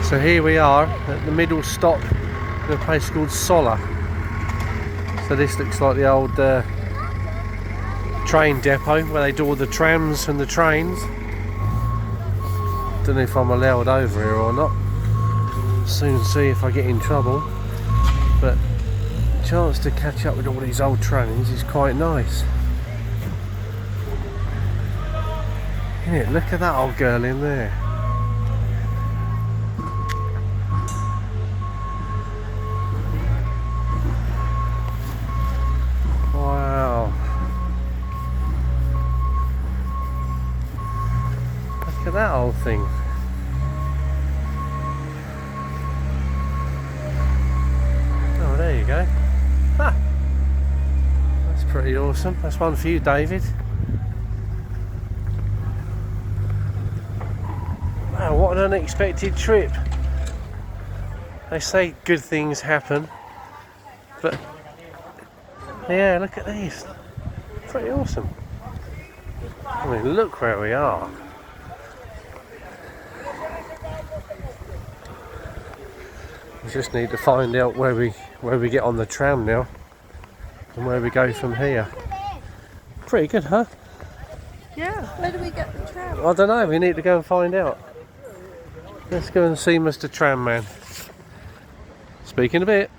So here we are at the middle stop in a place called Sóller. So this looks like the old train depot where they do all the trams and the trains. Don't know if I'm allowed over here or not. Soon see if I get in trouble. But the chance to catch up with all these old trains is quite nice. Isn't it? Look at that old girl in there. Wow. Look at that old thing. Oh, there you go. Ha! That's pretty awesome. That's one for you, David. Wow, what an unexpected trip. They say good things happen, but yeah, look at these. Pretty awesome. I mean, look where we are. We just need to find out where we get on the tram now and where we go from here. Pretty good, huh? Yeah. Where do we get the tram? I don't know, we need to go and find out. Let's go and see Mr. Tram Man. Speak in a bit.